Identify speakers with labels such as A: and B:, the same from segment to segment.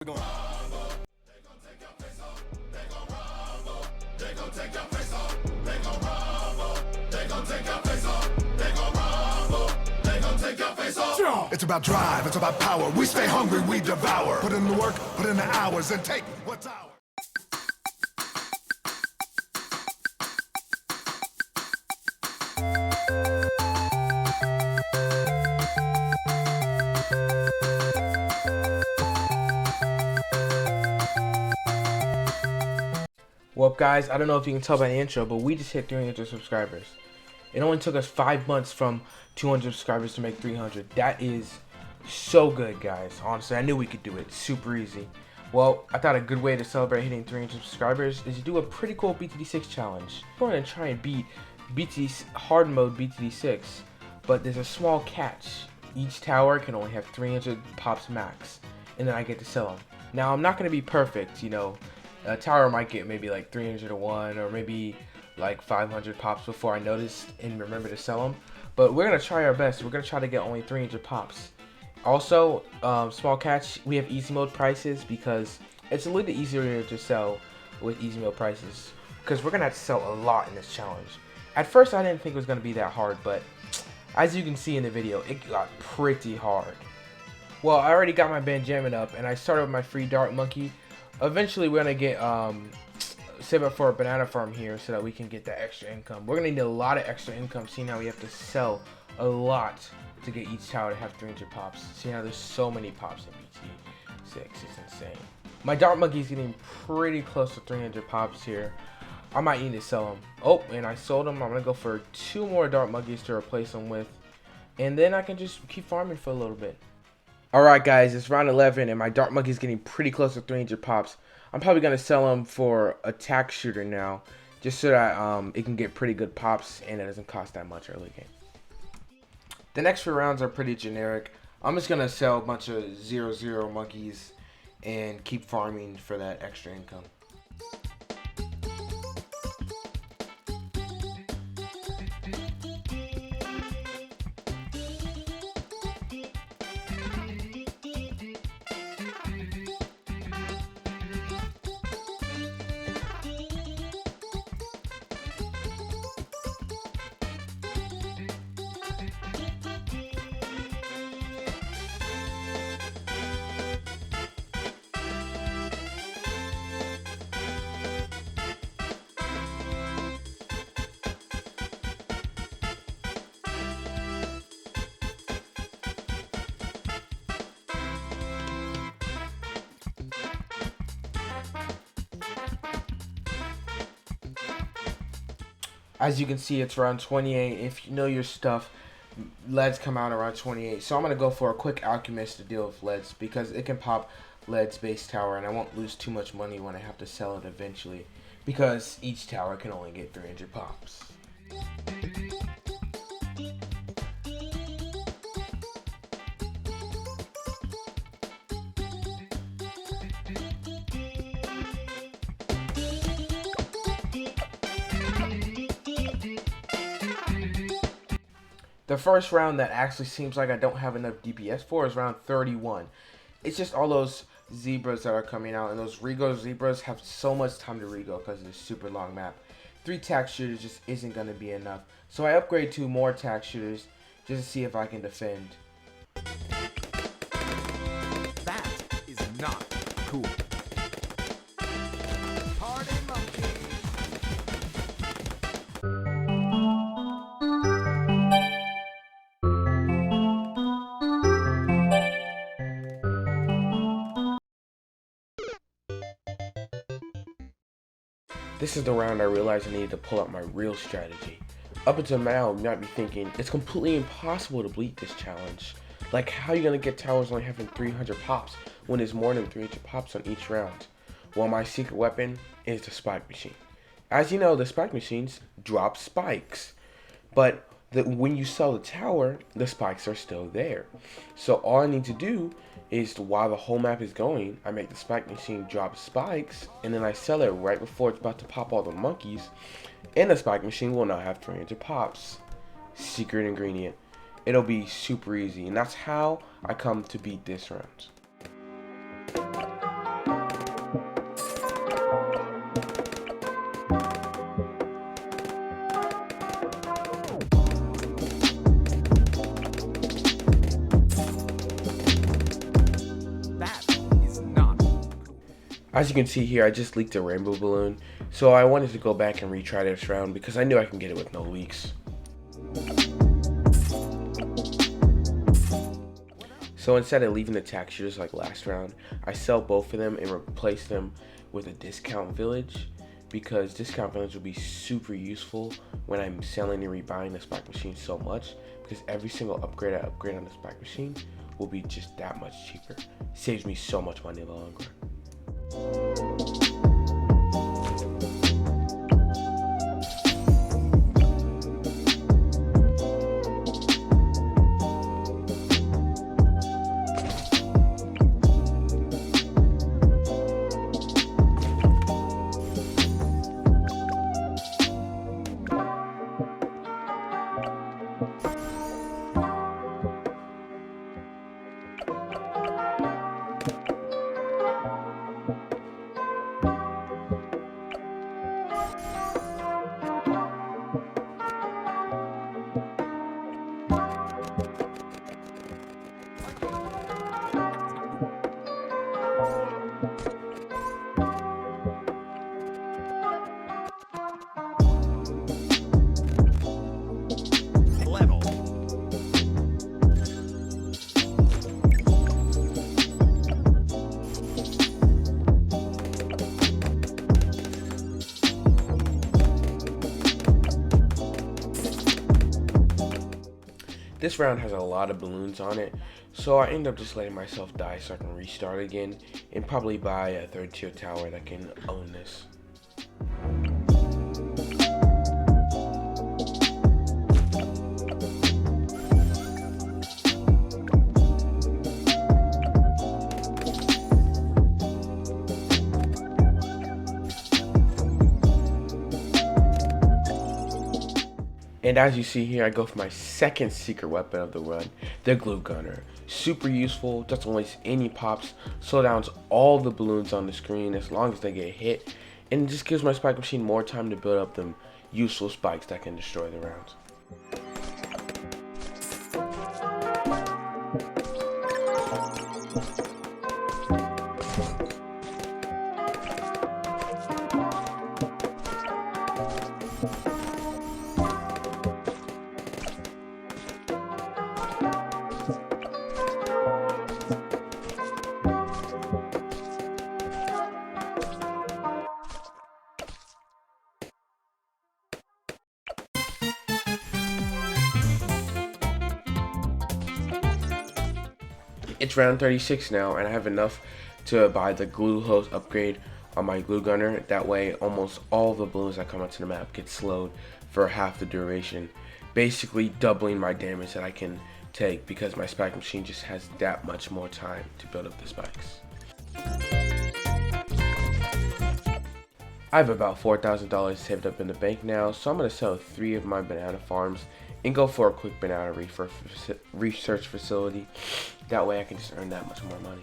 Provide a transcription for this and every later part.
A: We're going. It's about drive, it's about power. We stay hungry, we devour. Put in the work, put in the hours, and take what's ours.
B: Well, guys, I don't know if you can tell by the intro, but we just hit 300 subscribers. It only took us 5 months from 200 subscribers to make 300. That is so good, guys. Honestly, I knew we could do it. Super easy. Well, I thought a good way to celebrate hitting 300 subscribers is to do a pretty cool BTD6 challenge. We're going to try and beat hard mode BTD6, but there's a small catch. Each tower can only have 300 pops max, and then I get to sell them. Now, I'm not going to be perfect, you know. A tower might get maybe like 300 to 1 or maybe like 500 pops before I notice and remember to sell them. But we're going to try our best. We're going to try to get only 300 pops. Also, small catch, we have easy mode prices because it's a little bit easier to sell with easy mode prices because we're going to have to sell a lot in this challenge. At first, I didn't think it was going to be that hard, but as you can see in the video, it got pretty hard. Well, I already got my Benjamin up and I started with my free dart monkey. Eventually, we're going to get save up for a banana farm here so that we can get that extra income. We're going to need a lot of extra income, seeing how we have to sell a lot to get each tower to have 300 pops. See how there's so many pops in BT6, it's insane. My dart monkey is getting pretty close to 300 pops here. I might need to sell them. Oh, and I sold them. I'm going to go for 2 more dart monkeys to replace them with. And then I can just keep farming for a little bit. Alright guys, it's round 11 and my dart monkey is getting pretty close to 300 pops. I'm probably going to sell him for a tack shooter now, just so that it can get pretty good pops and it doesn't cost that much early game. The next few rounds are pretty generic. I'm just going to sell a bunch of 0-0 monkeys and keep farming for that extra income. As you can see, it's around 28. If you know your stuff, leads come out around 28. So I'm going to go for a quick alchemist to deal with leads because it can pop leads base tower and I won't lose too much money when I have to sell it eventually because each tower can only get 300 pops. The first round that actually seems like I don't have enough DPS for is round 31. It's just all those zebras that are coming out, and those Rego zebras have so much time to Rego because it's a super long map. 3 tack shooters just isn't going to be enough. So I upgrade 2 more tack shooters just to see if I can defend.
A: That is not cool. Party monkey.
B: This is the round I realized I needed to pull out my real strategy. Up until now, you might be thinking, it's completely impossible to beat this challenge. Like, how are you going to get towers only having 300 pops when there's more than 300 pops on each round? Well, my secret weapon is the spike machine. As you know, the spike machines drop spikes. But when you sell the tower, the spikes are still there. So all I need to do is, while the whole map is going, I make the spike machine drop spikes, and then I sell it right before it's about to pop all the monkeys, and the spike machine will now have 300 pops. Secret ingredient. It'll be super easy, and that's how I come to beat this round. As you can see here, I just leaked a rainbow balloon, so I wanted to go back and retry this round because I knew I can get it with no leaks. So instead of leaving the textures like last round, I sell both of them and replace them with a discount village, because discount village will be super useful when I'm selling and rebuying the spike machine so much, because every single upgrade I upgrade on the spike machine will be just that much cheaper. Saves me so much money in the long run. This round has a lot of balloons on it, so I end up just letting myself die so I can restart again and probably buy a 3rd tier tower that can own this. And as you see here, I go for my second secret weapon of the run, the glue gunner. Super useful, doesn't waste any pops, slow downs all the balloons on the screen as long as they get hit, and it just gives my spike machine more time to build up them useful spikes that can destroy the rounds. It's round 36 now, and I have enough to buy the glue hose upgrade on my glue gunner. That way almost all the balloons that come onto the map get slowed for half the duration, basically doubling my damage that I can take because my spike machine just has that much more time to build up the spikes. I have about $4,000 saved up in the bank now, so I'm going to sell 3 of my banana farms and go for a quick banana research facility. That way I can just earn that much more money.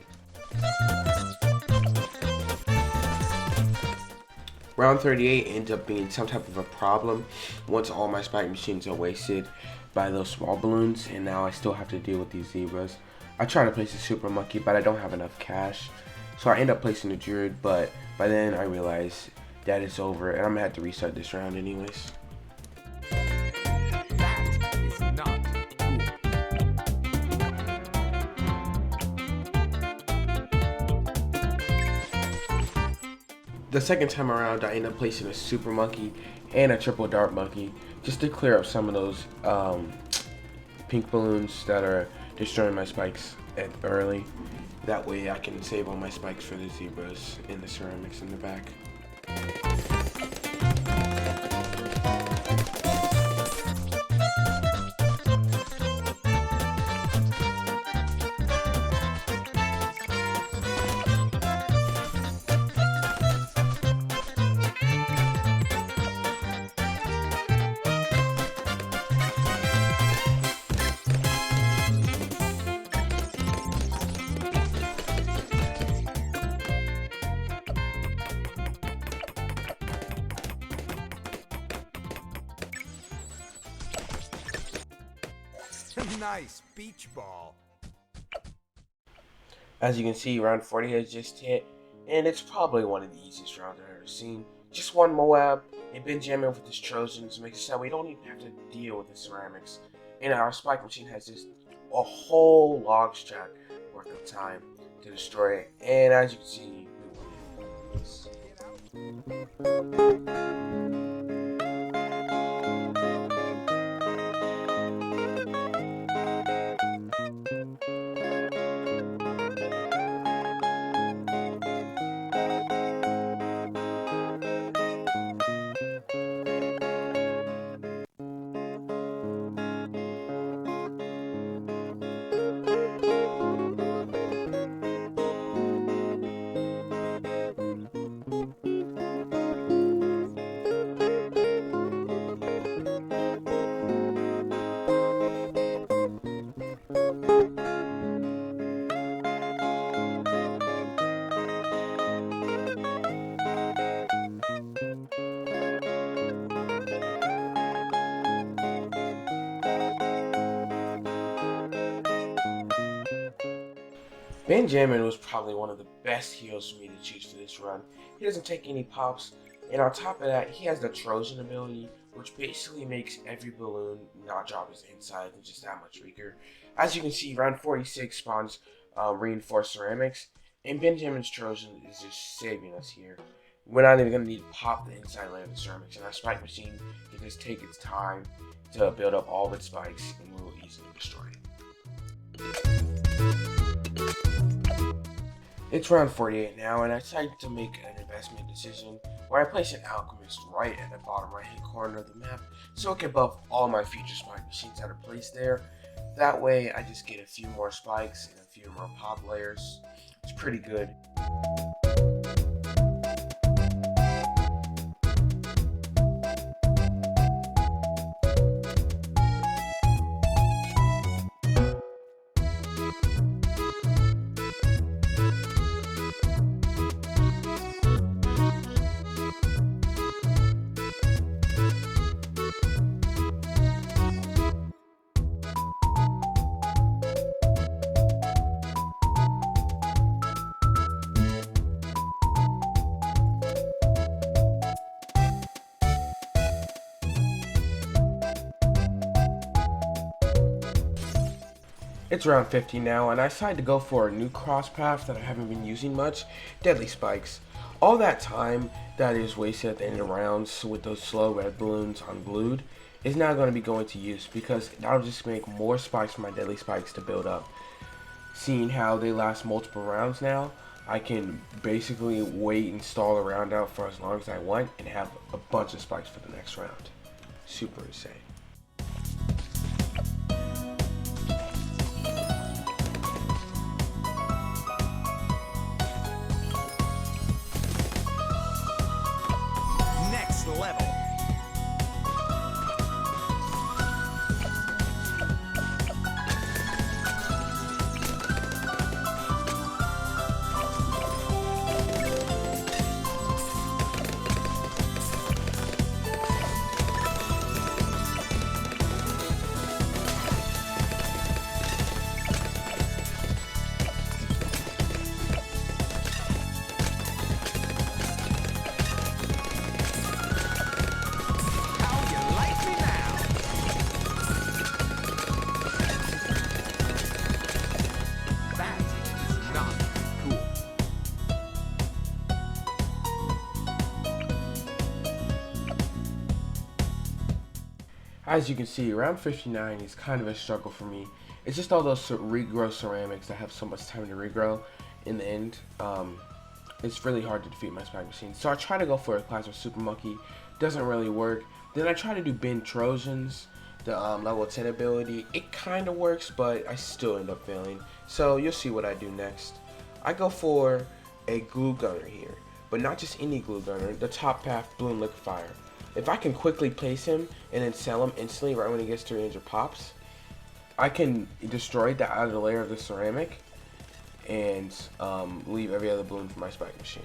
B: Round 38 ends up being some type of a problem once all my spike machines are wasted by those small balloons, and now I still have to deal with these zebras. I try to place a super monkey, but I don't have enough cash, so I end up placing a druid, but by then I realize that it's over and I'm gonna have to restart this round anyways.
C: That is not cool.
B: The second time around, I end up placing a super monkey and a triple dart monkey just to clear up some of those pink balloons that are destroying my spikes early. That way I can save all my spikes for the zebras and the ceramics in the back.
C: Nice beach ball.
B: As you can see, round 40 has just hit, and it's probably one of the easiest rounds I've ever seen. Just one Moab and Benjamin with his Trojans makes it so we don't even have to deal with the ceramics. And our spike machine has just a whole log stack worth of time to destroy it. And as you can see, we win. Benjamin was probably one of the best heroes for me to choose for this run. He doesn't take any pops, and on top of that, he has the Trojan ability, which basically makes every balloon not drop his inside and just that much weaker. As you can see, round 46 spawns reinforced ceramics, and Benjamin's Trojan is just saving us here. We're not even going to need to pop the inside layer of the ceramics, and our spike machine can just take its time to build up all of its spikes, and we will easily destroy it. It's round 48 now, and I decided to make an investment decision where I place an alchemist right at the bottom right hand corner of the map so it can buff all my future spike machines that are placed there. That way I just get a few more spikes and a few more pop layers. It's pretty good. It's round 50 now, and I decided to go for a new cross path that I haven't been using much, Deadly Spikes. All that time that is wasted at the end of rounds with those slow red balloons unglued is now going to be going to use because that'll just make more spikes for my Deadly Spikes to build up. Seeing how they last multiple rounds now, I can basically wait and stall a round out for as long as I want and have a bunch of spikes for the next round. Super insane.
C: Level.
B: As you can see, round 59 is kind of a struggle for me. It's just all those regrow ceramics that have so much time to regrow in the end. It's really hard to defeat my spike machine. So I try to go for a class with Super Monkey. Doesn't really work. Then I try to do Ben Trojans, the level 10 ability. It kind of works, but I still end up failing. So you'll see what I do next. I go for a glue gunner here, but not just any glue gunner, the top path Bloom Liquefier. If I can quickly place him and then sell him instantly right when he gets 300 pops, I can destroy the outer layer of the ceramic and leave every other balloon for my spike machine.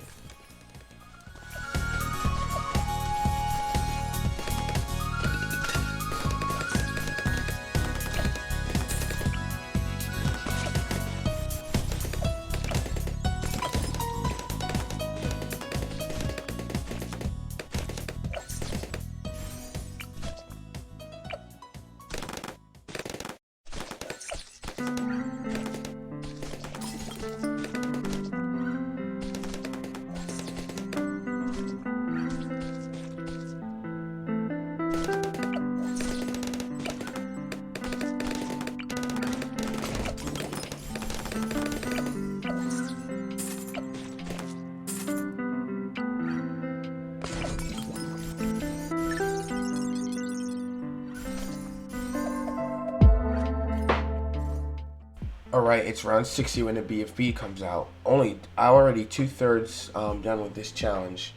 B: Alright, it's round 60 when the BFB comes out. I'm already 2/3 done with this challenge.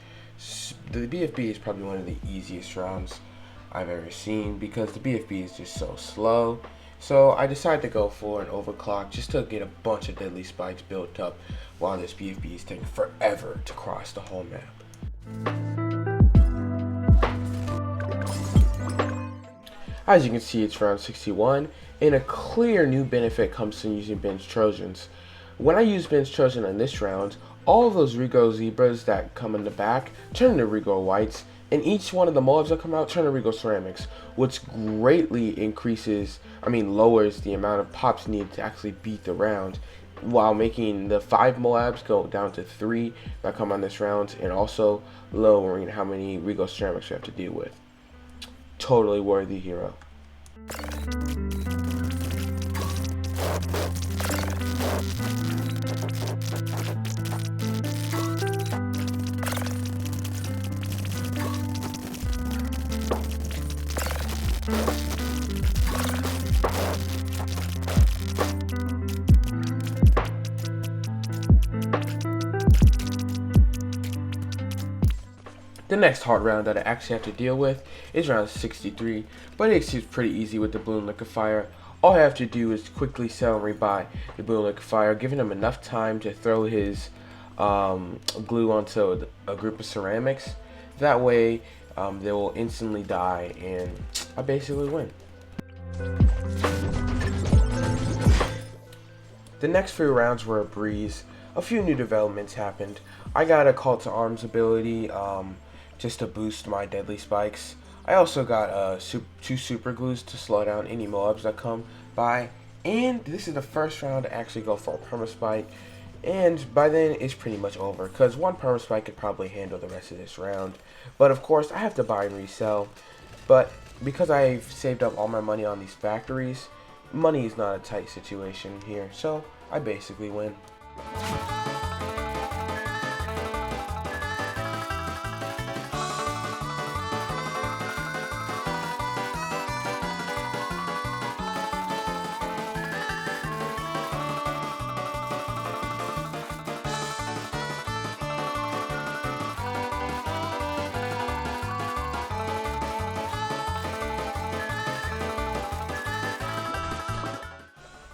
B: The BFB is probably one of the easiest rounds I've ever seen because the BFB is just so slow. So I decided to go for an overclock just to get a bunch of deadly spikes built up while this BFB is taking forever to cross the whole map. As you can see, it's round 61, and a clear new benefit comes from using Ben's Trojans. When I use Ben's Trojan in this round, all of those Rigo Zebras that come in the back turn into Rigo Whites, and each one of the Moabs that come out turn to Rigo Ceramics, which greatly lowers the amount of pops needed to actually beat the round, while making the 5 Moabs go down to 3 that come on this round, and also lowering how many Rigo Ceramics you have to deal with. Totally worthy hero. The next hard round that I actually have to deal with is round 63, but it's pretty easy with the Balloon Liquefier. All I have to do is quickly sell and rebuy the Balloon Liquefier, giving him enough time to throw his glue onto a group of ceramics. That way they will instantly die and I basically win. The next few rounds were a breeze. A few new developments happened. I got a Call to Arms ability just to boost my deadly spikes. I also got 2 super glues to slow down any Moabs that come by. And this is the first round to actually go for a permaspike. And by then it's pretty much over because 1 permaspike could probably handle the rest of this round. But of course I have to buy and resell. But because I've saved up all my money on these factories, money is not a tight situation here. So I basically win.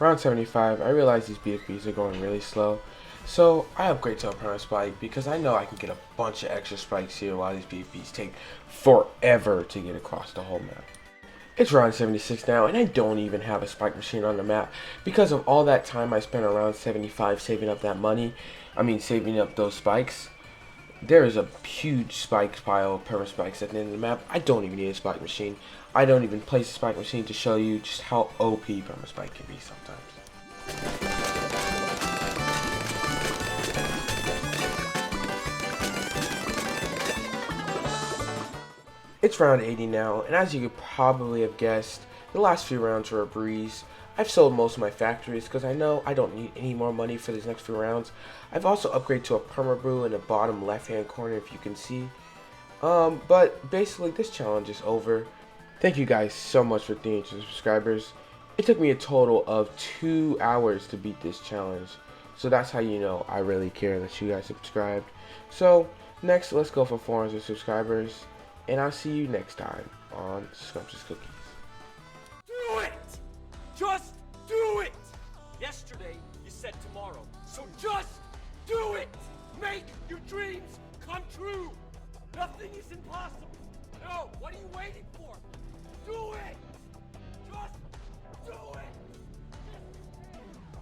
B: Round 75, I realize these BFBs are going really slow, so I upgrade to a perma spike because I know I can get a bunch of extra spikes here while these BFBs take forever to get across the whole map. It's round 76 now, and I don't even have a spike machine on the map because of all that time I spent around 75 saving up that money. Saving up those spikes. There is a huge spike pile of perma spikes at the end of the map. I don't even need a spike machine. I don't even place a spike machine to show you just how OP perma spike can be sometimes. It's round 80 now, and as you could probably have guessed, the last few rounds were a breeze. I've sold most of my factories because I know I don't need any more money for these next few rounds. I've also upgraded to a perma brew in the bottom left hand corner if you can see. But basically this challenge is over. Thank you guys so much for 300 subscribers. It took me a total of 2 hours to beat this challenge. So that's how you know I really care that you guys subscribed. So next let's go for 400 subscribers. And I'll see you next time on Scrumptious Cookies.
D: Do it! Just do it! Yesterday, you said tomorrow. So just do it! Make your dreams come true! Nothing is impossible! No, what are you waiting for? Do it!